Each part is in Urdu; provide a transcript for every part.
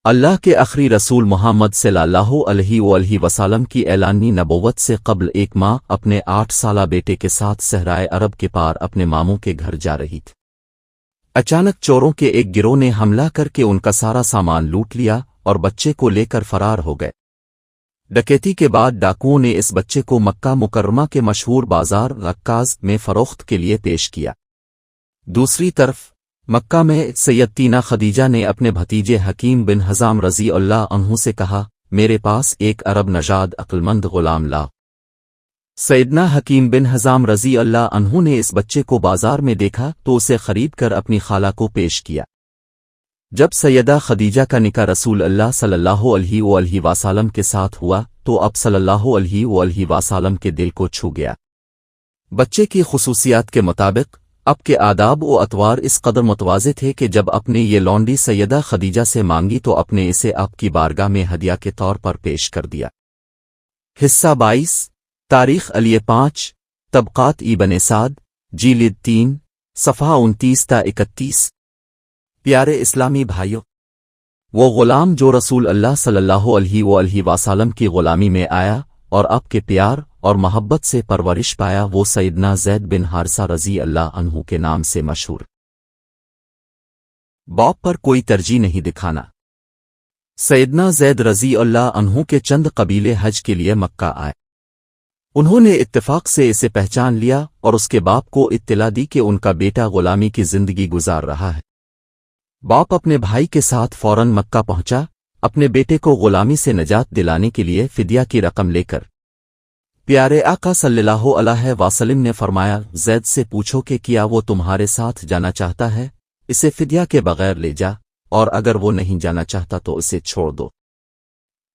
اللہ کے آخری رسول محمد صلی اللہ علیہ وسلم کی اعلانی نبوت سے قبل ایک ماں اپنے 8 سالہ بیٹے کے ساتھ صحرائے عرب کے پار اپنے ماموں کے گھر جا رہی تھی۔ اچانک چوروں کے ایک گروہ نے حملہ کر کے ان کا سارا سامان لوٹ لیا اور بچے کو لے کر فرار ہو گئے۔ ڈکیتی کے بعد ڈاکوؤں نے اس بچے کو مکہ مکرمہ کے مشہور بازار رکاز میں فروخت کے لیے پیش کیا۔ دوسری طرف مکہ میں سیدتینہ خدیجہ نے اپنے بھتیجے حکیم بن حزام رضی اللہ عنہ سے کہا، میرے پاس ایک عرب نژاد عقلمند غلام لا۔ سیدنا حکیم بن حزام رضی اللہ عنہ نے اس بچے کو بازار میں دیکھا تو اسے خرید کر اپنی خالہ کو پیش کیا۔ جب سیدہ خدیجہ کا نکاح رسول اللہ صلی اللہ علیہ وسلم کے ساتھ ہوا تو اب صلی اللہ علیہ وسلم کے دل کو چھو گیا۔ بچے کی خصوصیات کے مطابق اب کے آداب و اطوار اس قدر متواضع تھے کہ جب اپنے یہ لونڈی سیدہ خدیجہ سے مانگی تو اپنے اسے آپ کی بارگاہ میں ہدیہ کے طور پر پیش کر دیا۔ حصہ 22 تاریخ علی 5 طبقات ابن سعد جلد 3 صفحہ 29 تا 31۔ پیارے اسلامی بھائیوں، وہ غلام جو رسول اللہ صلی اللہ علیہ وسلم کی غلامی میں آیا اور آپ کے پیار اور محبت سے پرورش پایا وہ سیدنا زید بن حارثہ رضی اللہ عنہ کے نام سے مشہور۔ باپ پر کوئی ترجیح نہیں دکھانا۔ سیدنا زید رضی اللہ عنہ کے چند قبیلے حج کے لیے مکہ آئے۔ انہوں نے اتفاق سے اسے پہچان لیا اور اس کے باپ کو اطلاع دی کہ ان کا بیٹا غلامی کی زندگی گزار رہا ہے۔ باپ اپنے بھائی کے ساتھ فوراً مکہ پہنچا اپنے بیٹے کو غلامی سے نجات دلانے کے لیے فدیہ کی رقم لے کر۔ پیارے آقا صلی اللہ علیہ وسلم نے فرمایا، زید سے پوچھو کہ کیا وہ تمہارے ساتھ جانا چاہتا ہے، اسے فدیہ کے بغیر لے جا، اور اگر وہ نہیں جانا چاہتا تو اسے چھوڑ دو۔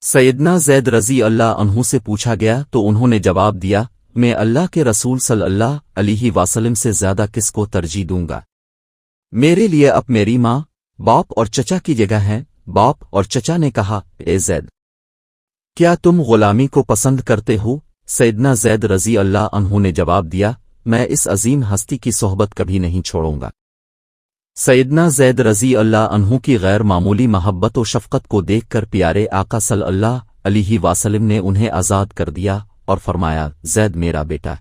سیدنا زید رضی اللہ عنہ سے پوچھا گیا تو انہوں نے جواب دیا، میں اللہ کے رسول صلی اللہ علیہ وسلم سے زیادہ کس کو ترجیح دوں گا؟ میرے لیے اب میری ماں، باپ اور چچا کی جگہ ہیں۔ باپ اور چچا نے کہا، اے زید، کیا تم غلامی کو پسند کرتے ہو؟ سیدنا زید رضی اللہ عنہ نے جواب دیا، میں اس عظیم ہستی کی صحبت کبھی نہیں چھوڑوں گا۔ سیدنا زید رضی اللہ عنہ کی غیر معمولی محبت و شفقت کو دیکھ کر پیارے آقا صلی اللہ علیہ وسلم نے انہیں آزاد کر دیا اور فرمایا، زید میرا بیٹا۔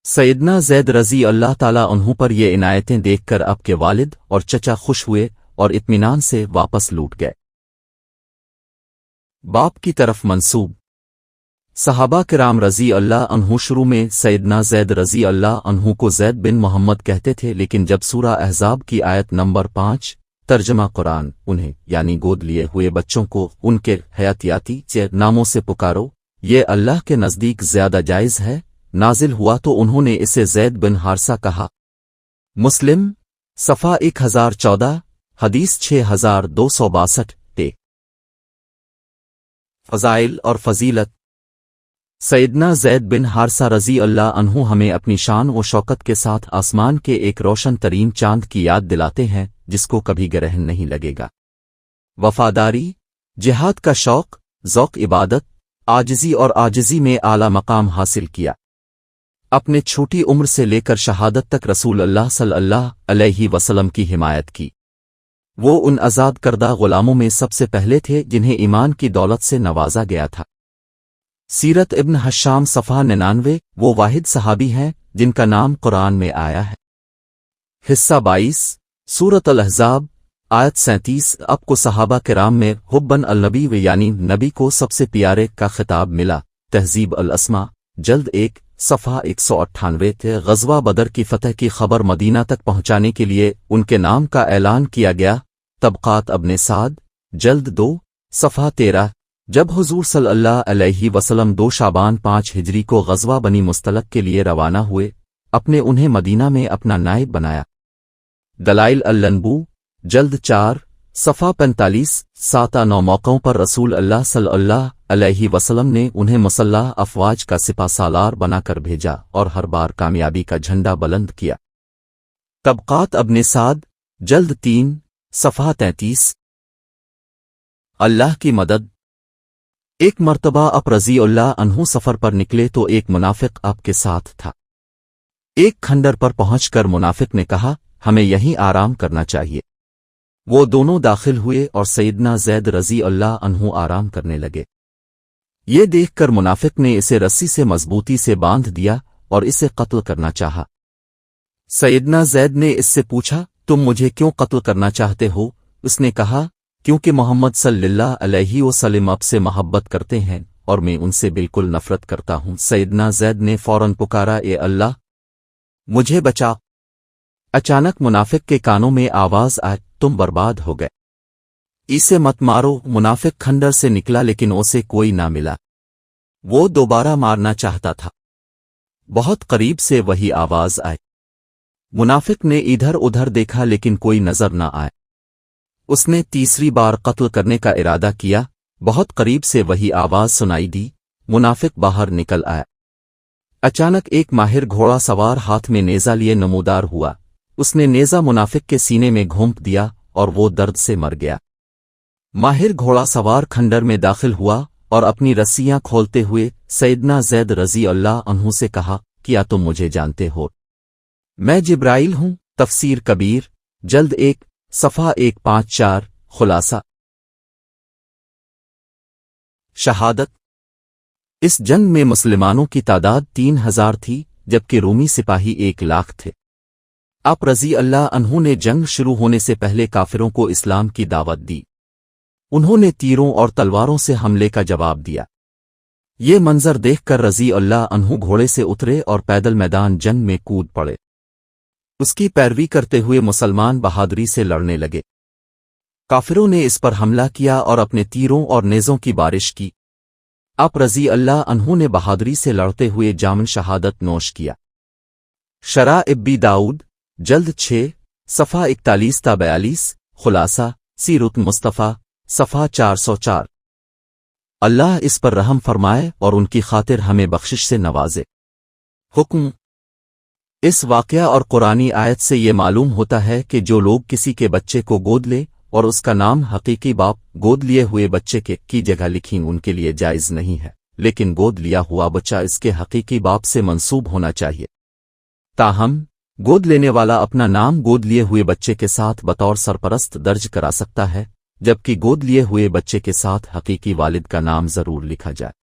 سیدنا زید رضی اللہ تعالی عنہ پر یہ عنایتیں دیکھ کر آپ کے والد اور چچا خوش ہوئے اور اطمینان سے واپس لوٹ گئے۔ باپ کی طرف منسوب صحابہ کرام رضی اللہ عنہ شروع میں سیدنا زید رضی اللہ عنہ کو زید بن محمد کہتے تھے، لیکن جب سورہ احزاب کی آیت نمبر 5 ترجمہ قرآن انہیں یعنی گود لیے ہوئے بچوں کو ان کے حیاتیاتی ناموں سے پکارو، یہ اللہ کے نزدیک زیادہ جائز ہے، نازل ہوا تو انہوں نے اسے زید بن حارثہ کہا۔ مسلم صفحہ 1014 حدیث 6262 فضائل اور فضیلت۔ سیدنا زید بن حارثہ رضی اللہ عنہ ہمیں اپنی شان و شوکت کے ساتھ آسمان کے ایک روشن ترین چاند کی یاد دلاتے ہیں جس کو کبھی گرہن نہیں لگے گا۔ وفاداری، جہاد کا شوق، ذوق عبادت، عاجزی میں اعلیٰ مقام حاصل کیا۔ اپنے چھوٹی عمر سے لے کر شہادت تک رسول اللہ صلی اللہ علیہ وسلم کی حمایت کی۔ وہ ان آزاد کردہ غلاموں میں سب سے پہلے تھے جنہیں ایمان کی دولت سے نوازا گیا تھا۔ سیرت ابن حشام صفحہ 99 وہ واحد صحابی ہیں جن کا نام قرآن میں آیا ہے۔ حصہ 22 سورۃ الاحزاب آیت 37 آپ کو صحابہ کرام میں حبن النبی یعنی نبی کو سب سے پیارے کا خطاب ملا۔ تہذیب الاسماء جلد 1 صفحہ 198 غزوہ بدر کی فتح کی خبر مدینہ تک پہنچانے کے لیے ان کے نام کا اعلان کیا گیا۔ طبقات ابن سعد جلد 2 صفحہ 13 جب حضور صلی اللہ علیہ وسلم 2 شعبان 5 ہجری کو غزوہ بنی مستلق کے لیے روانہ ہوئے، اپنے انہیں مدینہ میں اپنا نائب بنایا۔ دلائل النبوہ جلد 4 صفحہ 45 7-9 موقعوں پر رسول اللہ صلی اللہ علیہ وسلم نے انہیں مسلح افواج کا سپہ سالار بنا کر بھیجا اور ہر بار کامیابی کا جھنڈا بلند کیا۔ طبقات ابن سعد جلد 3 صفحہ 33 اللہ کی مدد۔ ایک مرتبہ آپ رضی اللہ عنہ سفر پر نکلے تو ایک منافق آپ کے ساتھ تھا۔ ایک کھنڈر پر پہنچ کر منافق نے کہا، ہمیں یہیں آرام کرنا چاہیے۔ وہ دونوں داخل ہوئے اور سیدنا زید رضی اللہ عنہ آرام کرنے لگے۔ یہ دیکھ کر منافق نے اسے رسی سے مضبوطی سے باندھ دیا اور اسے قتل کرنا چاہا۔ سیدنا زید نے اس سے پوچھا، تم مجھے کیوں قتل کرنا چاہتے ہو؟ اس نے کہا، کیونکہ محمد صلی اللہ علیہ وسلم اب سے محبت کرتے ہیں اور میں ان سے بالکل نفرت کرتا ہوں۔ سیدنا زید نے فوراً پکارا، اے اللہ مجھے بچا۔ اچانک منافق کے کانوں میں آواز آئی، تم برباد ہو گئے، اسے مت مارو۔ منافق کھنڈر سے نکلا لیکن اسے کوئی نہ ملا۔ وہ دوبارہ مارنا چاہتا تھا، بہت قریب سے وہی آواز آئی۔ منافق نے ادھر ادھر دیکھا لیکن کوئی نظر نہ آئے۔ اس نے تیسری بار قتل کرنے کا ارادہ کیا، بہت قریب سے وہی آواز سنائی دی۔ منافق باہر نکل آیا۔ اچانک ایک ماہر گھوڑا سوار ہاتھ میں نیزہ لیے نمودار ہوا۔ اس نے نیزہ منافق کے سینے میں گھونپ دیا اور وہ درد سے مر گیا۔ ماہر گھوڑا سوار کھنڈر میں داخل ہوا اور اپنی رسیاں کھولتے ہوئے سیدنا زید رضی اللہ عنہ سے کہا، کیا تم مجھے جانتے ہو؟ میں جبرائیل ہوں۔ تفسیر کبیر، جلد 1، صفحہ 154۔ خلاصہ شہادت۔ اس جنگ میں مسلمانوں کی تعداد 3000 تھی جبکہ رومی سپاہی 1,00,000 تھے۔ آپ رضی اللہ عنہ نے جنگ شروع ہونے سے پہلے کافروں کو اسلام کی دعوت دی۔ انہوں نے تیروں اور تلواروں سے حملے کا جواب دیا۔ یہ منظر دیکھ کر رضی اللہ عنہ گھوڑے سے اترے اور پیدل میدان جنگ میں کود پڑے۔ اس کی پیروی کرتے ہوئے مسلمان بہادری سے لڑنے لگے۔ کافروں نے اس پر حملہ کیا اور اپنے تیروں اور نیزوں کی بارش کی۔ آپ رضی اللہ عنہ نے بہادری سے لڑتے ہوئے جامن شہادت نوش کیا۔ شرح ابی داؤد، جلد 6، صفحہ 41 تا 42۔ خلاصہ سیرت مصطفیٰ، صفحہ 404۔ اللہ اس پر رحم فرمائے اور ان کی خاطر ہمیں بخشش سے نوازے۔ حکم۔ اس واقعہ اور قرآنی آیت سے یہ معلوم ہوتا ہے کہ جو لوگ کسی کے بچے کو گود لے اور اس کا نام حقیقی باپ گود لیے ہوئے بچے کے کی جگہ لکھیں ان کے لیے جائز نہیں ہے، لیکن گود لیا ہوا بچہ اس کے حقیقی باپ سے منسوب ہونا چاہیے۔ تاہم گود لینے والا اپنا نام گود لیے ہوئے بچے کے ساتھ بطور سرپرست درج کرا سکتا ہے، جبکہ گود لیے ہوئے بچے کے ساتھ حقیقی والد کا نام ضرور لکھا جائے۔